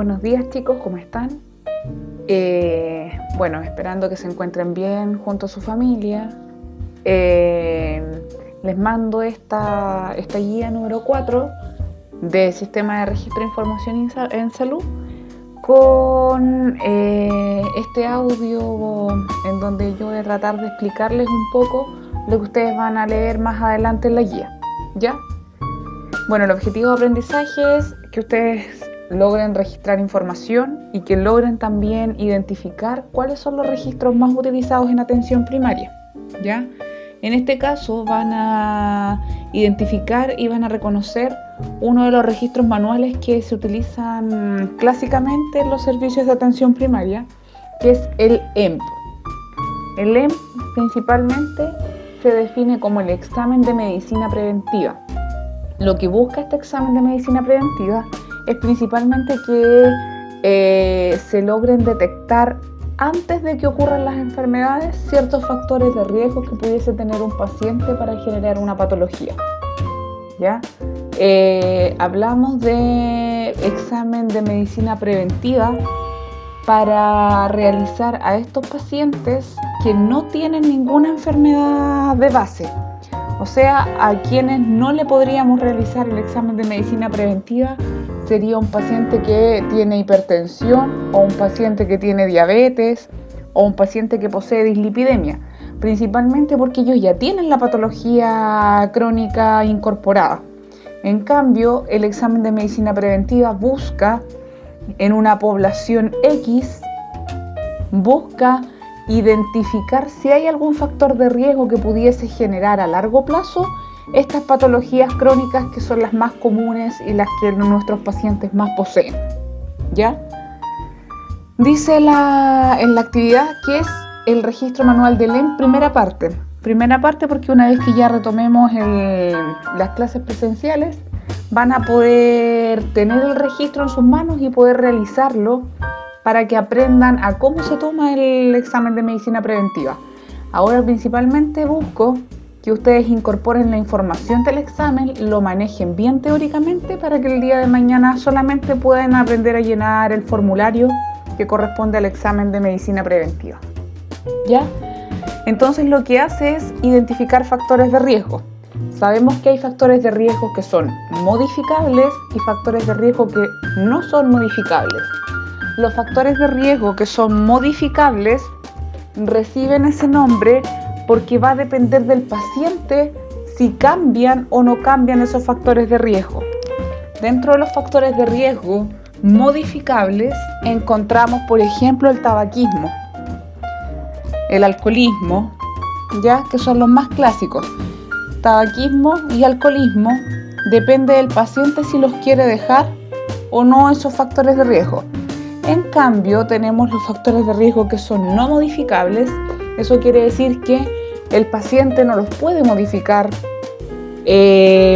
Buenos días chicos, ¿cómo están? Esperando que se encuentren bien junto a su familia. Les mando esta guía número 4 de Sistema de Registro de Información en Salud con este audio en donde yo voy a tratar de explicarles un poco lo que ustedes van a leer más adelante en la guía, ¿ya? Bueno, el objetivo de aprendizaje es que ustedes logren registrar información y que logren también identificar cuáles son los registros más utilizados en atención primaria, ¿ya? En este caso van a identificar y van a reconocer uno de los registros manuales que se utilizan clásicamente en los servicios de atención primaria, que es el EMP. El EMP principalmente se define como el examen de medicina preventiva. Lo que busca este examen de medicina preventiva es principalmente que se logren detectar antes de que ocurran las enfermedades ciertos factores de riesgo que pudiese tener un paciente para generar una patología, ¿ya? Hablamos de examen de medicina preventiva para realizar a estos pacientes que no tienen ninguna enfermedad de base. O sea, a quienes no le podríamos realizar el examen de medicina preventiva sería un paciente que tiene hipertensión o un paciente que tiene diabetes o un paciente que posee dislipidemia, principalmente porque ellos ya tienen la patología crónica incorporada. En cambio, el examen de medicina preventiva busca en una población X, busca identificar si hay algún factor de riesgo que pudiese generar a largo plazo estas patologías crónicas que son las más comunes y las que nuestros pacientes más poseen, ¿ya? Dice en la actividad que es el registro manual del EMP primera parte porque una vez que ya retomemos las clases presenciales van a poder tener el registro en sus manos y poder realizarlo para que aprendan a cómo se toma el examen de medicina preventiva. Ahora principalmente busco que ustedes incorporen la información del examen, lo manejen bien teóricamente para que el día de mañana solamente puedan aprender a llenar el formulario que corresponde al examen de medicina preventiva, ¿ya? Entonces lo que hace es identificar factores de riesgo. Sabemos que hay factores de riesgo que son modificables y factores de riesgo que no son modificables. Los factores de riesgo que son modificables reciben ese nombre porque va a depender del paciente si cambian o no cambian esos factores de riesgo. Dentro de los factores de riesgo modificables encontramos, por ejemplo, el tabaquismo, el alcoholismo, ya que son los más clásicos. Tabaquismo y alcoholismo, depende del paciente si los quiere dejar o no esos factores de riesgo. En cambio, tenemos los factores de riesgo que son no modificables. Eso quiere decir que el paciente no los puede modificar.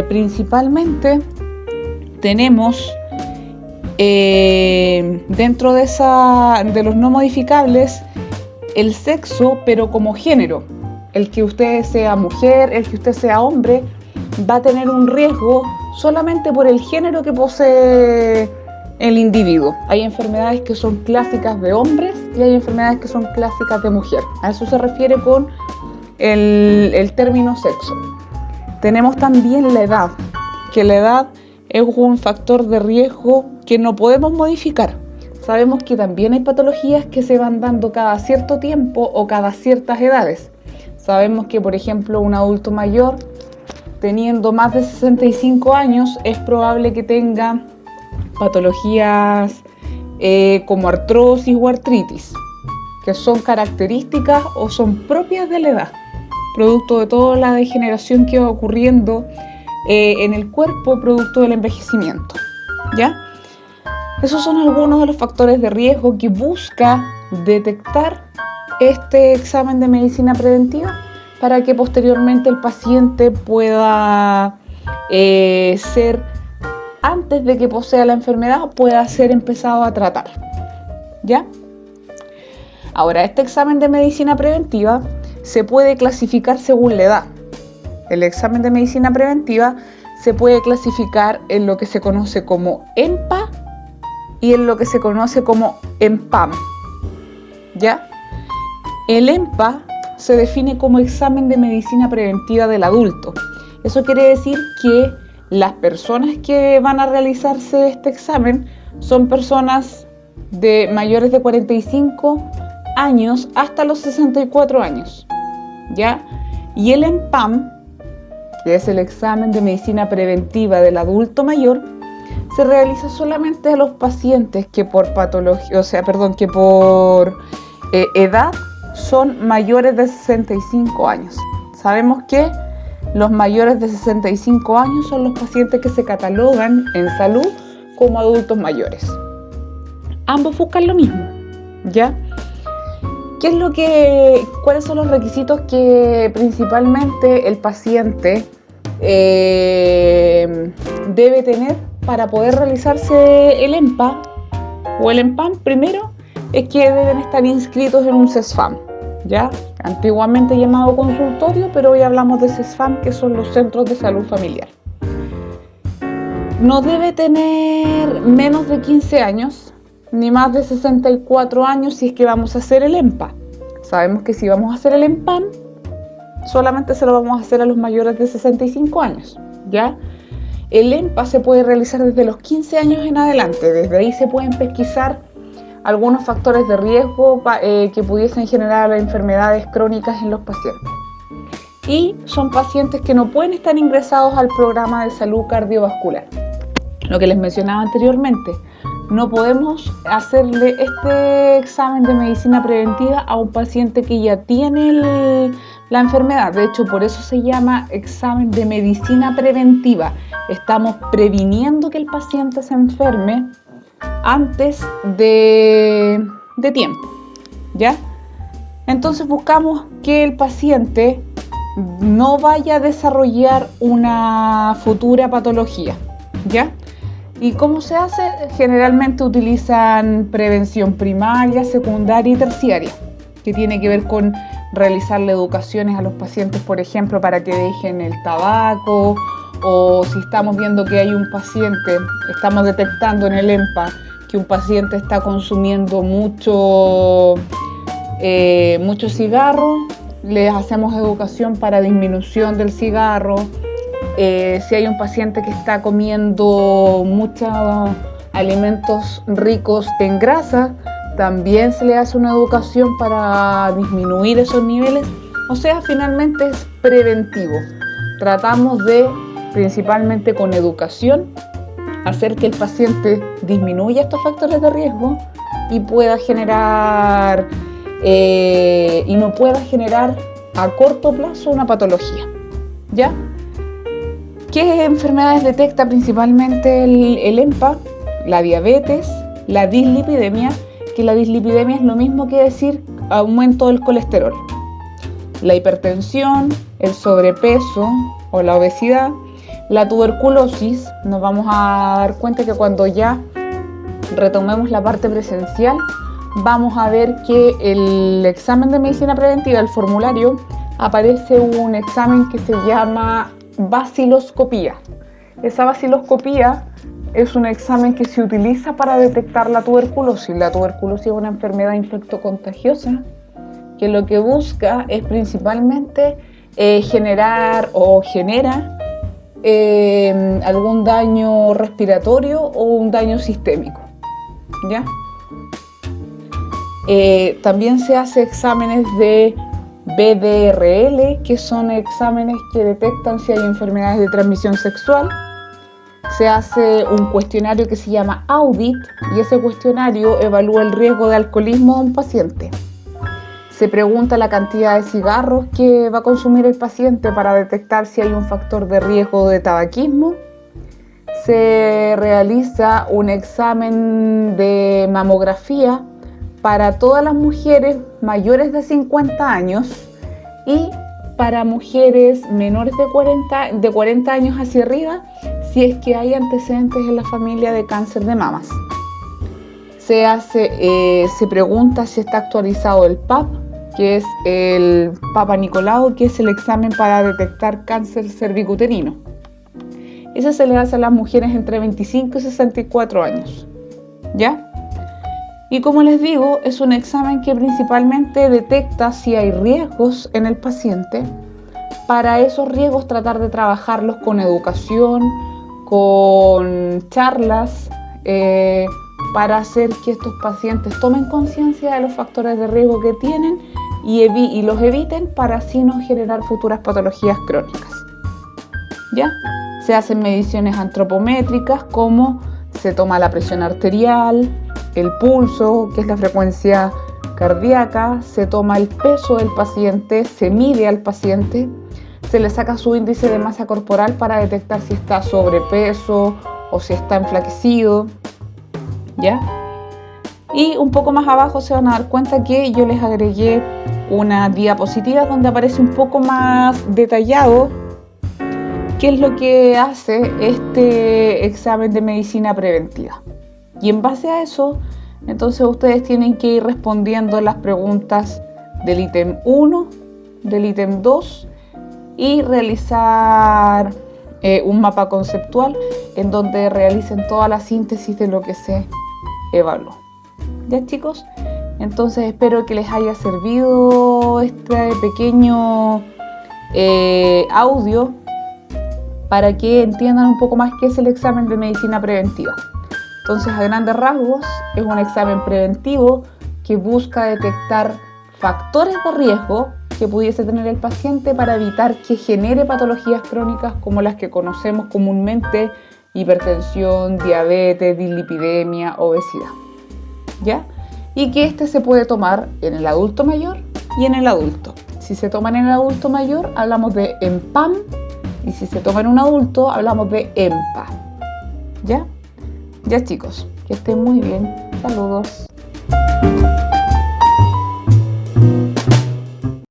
Principalmente tenemos dentro de los no modificables el sexo, pero como género. El que usted sea mujer, el que usted sea hombre, va a tener un riesgo solamente por el género que posee el individuo. Hay enfermedades que son clásicas de hombres y hay enfermedades que son clásicas de mujer. A eso se refiere con el término sexo. Tenemos también la edad, que la edad es un factor de riesgo que no podemos modificar. Sabemos que también hay patologías que se van dando cada cierto tiempo o cada ciertas edades. Sabemos que, por ejemplo, un adulto mayor, teniendo más de 65 años, es probable que tenga patologías como artrosis o artritis, que son características o son propias de la edad, producto de toda la degeneración que va ocurriendo en el cuerpo, producto del envejecimiento, ¿ya? Esos son algunos de los factores de riesgo que busca detectar este examen de medicina preventiva para que posteriormente el paciente pueda ser, antes de que posea la enfermedad, pueda ser empezado a tratar, ¿ya? Ahora, este examen de medicina preventiva se puede clasificar según la edad. El examen de medicina preventiva se puede clasificar en lo que se conoce como EMPA y en lo que se conoce como EMPAM, ¿ya? El EMPA se define como examen de medicina preventiva del adulto. Eso quiere decir que las personas que van a realizarse este examen son personas de mayores de 45 años hasta los 64 años, ¿ya? Y el EMPAM, que es el examen de medicina preventiva del adulto mayor, se realiza solamente a los pacientes que por patología, que por edad son mayores de 65 años. Sabemos que los mayores de 65 años son los pacientes que se catalogan en salud como adultos mayores. Ambos buscan lo mismo, ¿ya? ¿Cuáles son los requisitos que principalmente el paciente debe tener para poder realizarse el EMPA o el EMPAM? Primero es que deben estar inscritos en un CESFAM, ¿ya? Antiguamente llamado consultorio, pero hoy hablamos de CESFAM, que son los centros de salud familiar. No debe tener menos de 15 años, ni más de 64 años si es que vamos a hacer el EMPA. Sabemos que si vamos a hacer el EMPAM, solamente se lo vamos a hacer a los mayores de 65 años, ¿ya? El EMPA se puede realizar desde los 15 años en adelante. Desde ahí se pueden pesquisar algunos factores de riesgo que pudiesen generar enfermedades crónicas en los pacientes. Y son pacientes que no pueden estar ingresados al programa de salud cardiovascular. Lo que les mencionaba anteriormente, no podemos hacerle este examen de medicina preventiva a un paciente que ya tiene la enfermedad. De hecho, por eso se llama examen de medicina preventiva. Estamos previniendo que el paciente se enferme antes de tiempo, ¿ya? Entonces buscamos que el paciente no vaya a desarrollar una futura patología, ¿ya? ¿Y cómo se hace? Generalmente utilizan prevención primaria, secundaria y terciaria, que tiene que ver con realizarle educaciones a los pacientes, por ejemplo, para que dejen el tabaco, o si estamos viendo que hay un paciente, estamos detectando en el EMPA que un paciente está consumiendo mucho cigarro, les hacemos educación para disminución del cigarro. Si hay un paciente que está comiendo muchos alimentos ricos en grasa, también se le hace una educación para disminuir esos niveles. O sea, finalmente es preventivo. Tratamos de, principalmente con educación, hacer que el paciente disminuya estos factores de riesgo y pueda generar no pueda generar a corto plazo una patología, ¿ya? ¿Qué enfermedades detecta principalmente el EMPA? La diabetes, la dislipidemia, que la dislipidemia es lo mismo que decir aumento del colesterol, la hipertensión, el sobrepeso o la obesidad, la tuberculosis. Nos vamos a dar cuenta que cuando ya retomemos la parte presencial, vamos a ver que el examen de medicina preventiva, el formulario, aparece un examen que se llama baciloscopía. Esa baciloscopía es un examen que se utiliza para detectar la tuberculosis. La tuberculosis es una enfermedad infectocontagiosa que lo que busca es principalmente generar o genera algún daño respiratorio o un daño sistémico, ¿ya? También se hace exámenes de BDRL, que son exámenes que detectan si hay enfermedades de transmisión sexual. Se hace un cuestionario que se llama AUDIT y ese cuestionario evalúa el riesgo de alcoholismo de un paciente. Se pregunta la cantidad de cigarros que va a consumir el paciente para detectar si hay un factor de riesgo de tabaquismo. Se realiza un examen de mamografía para todas las mujeres mayores de 50 años y para mujeres menores de 40 años hacia arriba, si es que hay antecedentes en la familia de cáncer de mamas. Se pregunta si está actualizado el PAP, que es el Papa Nicolau, que es el examen para detectar cáncer cervicuterino. Eso se le hace a las mujeres entre 25 y 64 años, ¿ya? Y como les digo, es un examen que principalmente detecta si hay riesgos en el paciente. Para esos riesgos tratar de trabajarlos con educación, con charlas, para hacer que estos pacientes tomen conciencia de los factores de riesgo que tienen y los eviten para así no generar futuras patologías crónicas. ¿Ya? Se hacen mediciones antropométricas como se toma la presión arterial, el pulso, que es la frecuencia cardíaca, se toma el peso del paciente, se mide al paciente, se le saca su índice de masa corporal para detectar si está sobrepeso o si está enflaquecido, ¿ya? Y un poco más abajo se van a dar cuenta que yo les agregué una diapositiva donde aparece un poco más detallado qué es lo que hace este examen de medicina preventiva. Y en base a eso, entonces ustedes tienen que ir respondiendo las preguntas del ítem 1, del ítem 2 y realizar un mapa conceptual en donde realicen toda la síntesis de lo que se evaluó. ¿Ya, chicos? Entonces espero que les haya servido este pequeño audio para que entiendan un poco más qué es el examen de medicina preventiva. Entonces, a grandes rasgos, es un examen preventivo que busca detectar factores de riesgo que pudiese tener el paciente para evitar que genere patologías crónicas como las que conocemos comúnmente: hipertensión, diabetes, dislipidemia, obesidad, ¿ya? Y que este se puede tomar en el adulto mayor y en el adulto. Si se toma en el adulto mayor, hablamos de EMPAM, y si se toma en un adulto, hablamos de EMPA, ¿ya? Ya, chicos, que estén muy bien. Saludos.